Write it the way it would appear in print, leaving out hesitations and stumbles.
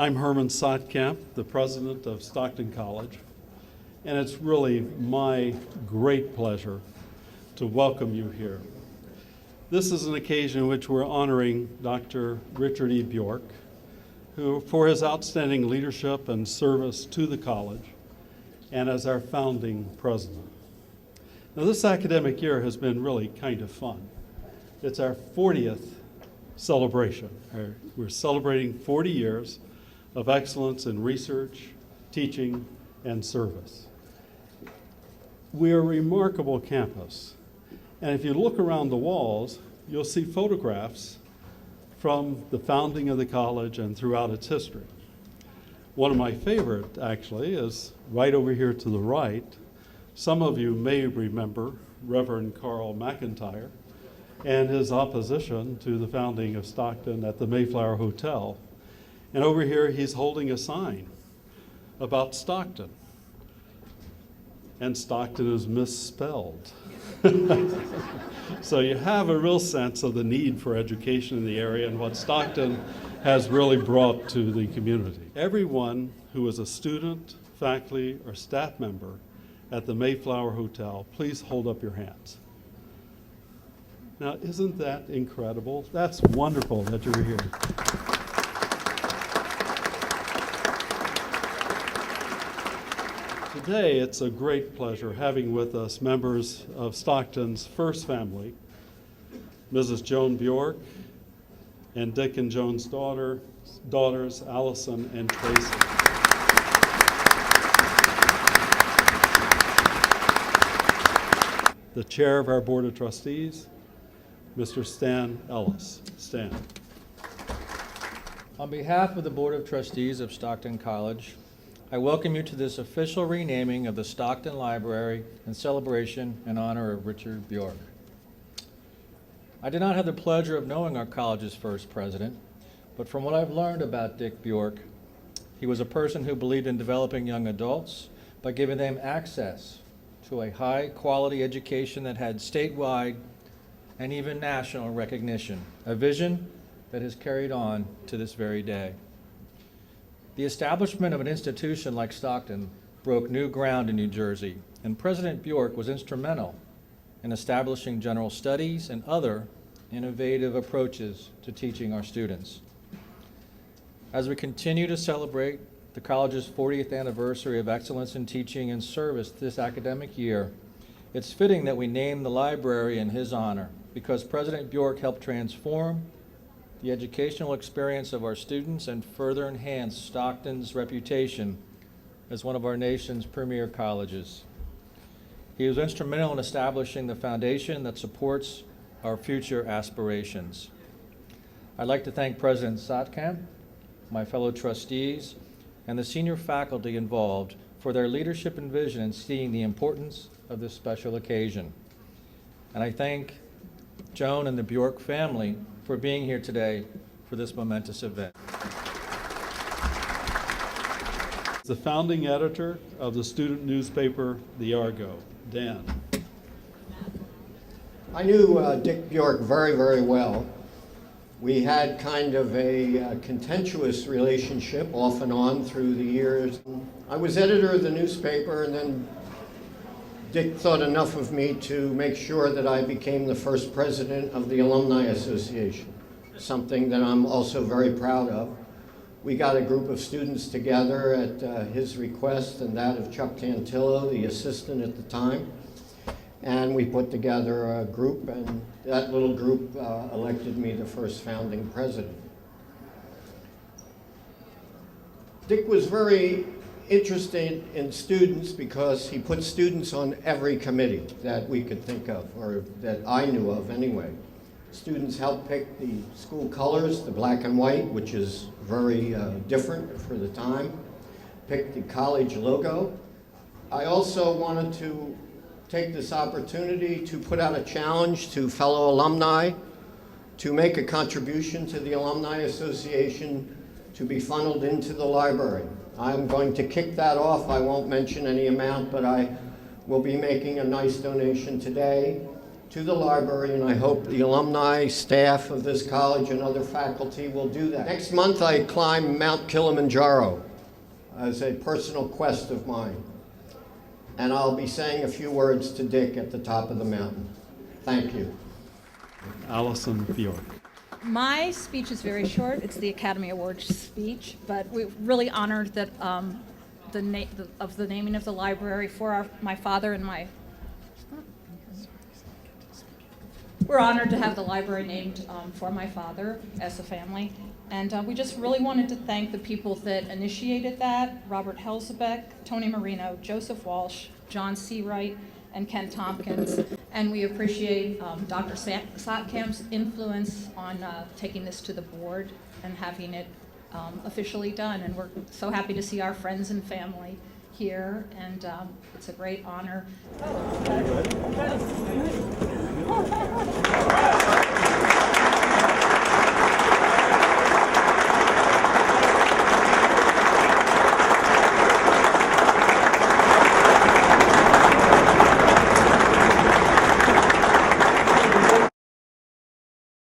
I'm Herman Sotkamp, the president of Stockton College, and it's really my great pleasure to welcome you here. This is an occasion in which we're honoring Dr. Richard E. Bjork, who, for his outstanding leadership and service to the college, and as our founding president. Now, this academic year has been really kind of fun. It's our 40th celebration. We're celebrating 40 years of excellence in research, teaching, and service. We're a remarkable campus. And if you look around the walls, you'll see photographs from the founding of the college and throughout its history. One of my favorite, actually, is right over here to the right. Some of you may remember Reverend Carl McIntyre and his opposition to the founding of Stockton at the Mayflower Hotel. And over here, he's holding a sign about Stockton. And Stockton is misspelled. So you have a real sense of the need for education in the area and what Stockton has really brought to the community. Everyone who is a student, faculty, or staff member at the Mayflower Hotel, please hold up your hands. Now, isn't that incredible? That's wonderful that you're here. Today, it's a great pleasure having with us members of Stockton's first family, Mrs. Joan Bjork and Dick and Joan's daughters, Allison and Tracy. The chair of our Board of Trustees, Mr. Stan Ellis. Stan. On behalf of the Board of Trustees of Stockton College, I welcome you to this official renaming of the Stockton Library in celebration in honor of Richard Bjork. I did not have the pleasure of knowing our college's first president, but from what I've learned about Dick Bjork, he was a person who believed in developing young adults by giving them access to a high-quality education that had statewide and even national recognition, a vision that has carried on to this very day. The establishment of an institution like Stockton broke new ground in New Jersey, and President Bjork was instrumental in establishing general studies and other innovative approaches to teaching our students. As we continue to celebrate the college's 40th anniversary of excellence in teaching and service this academic year, it's fitting that we name the library in his honor, because President Bjork helped transform the educational experience of our students and further enhance Stockton's reputation as one of our nation's premier colleges. He was instrumental in establishing the foundation that supports our future aspirations. I'd like to thank President Sotkamp, my fellow trustees, and the senior faculty involved for their leadership and vision in seeing the importance of this special occasion. And I thank Joan and the Bjork family for being here today for this momentous event. The founding editor of the student newspaper, The Argo, Dan. I knew Dick Bjork very, very well. We had kind of a contentious relationship off and on through the years. I was editor of the newspaper, and then Dick thought enough of me to make sure that I became the first president of the Alumni Association, something that I'm also very proud of. We got a group of students together at his request and that of Chuck Tantillo, the assistant at the time, and we put together a group, and that little group elected me the first founding president. Dick was very interested in students because he put students on every committee that we could think of, or that I knew of anyway. Students helped pick the school colors, the black and white, which is very different for the time, picked the college logo. I also wanted to take this opportunity to put out a challenge to fellow alumni to make a contribution to the Alumni Association to be funneled into the library. I'm going to kick that off. I won't mention any amount, but I will be making a nice donation today to the library, and I hope the alumni, staff of this college, and other faculty will do that. Next month, I climb Mount Kilimanjaro as a personal quest of mine, and I'll be saying a few words to Dick at the top of the mountain. Thank you. Allison Bjork. My speech is very short. It's the Academy Awards speech, but we're really honored that the naming of the library for my father and my. We're honored to have the library named for my father as a family, and we just really wanted to thank the people that initiated that: Robert Helzebeck, Tony Marino, Joseph Walsh, John Seawright, and Ken Tompkins. And we appreciate Dr. Sotkamp's influence on taking this to the board and having it officially done. And we're so happy to see our friends and family here, and it's a great honor.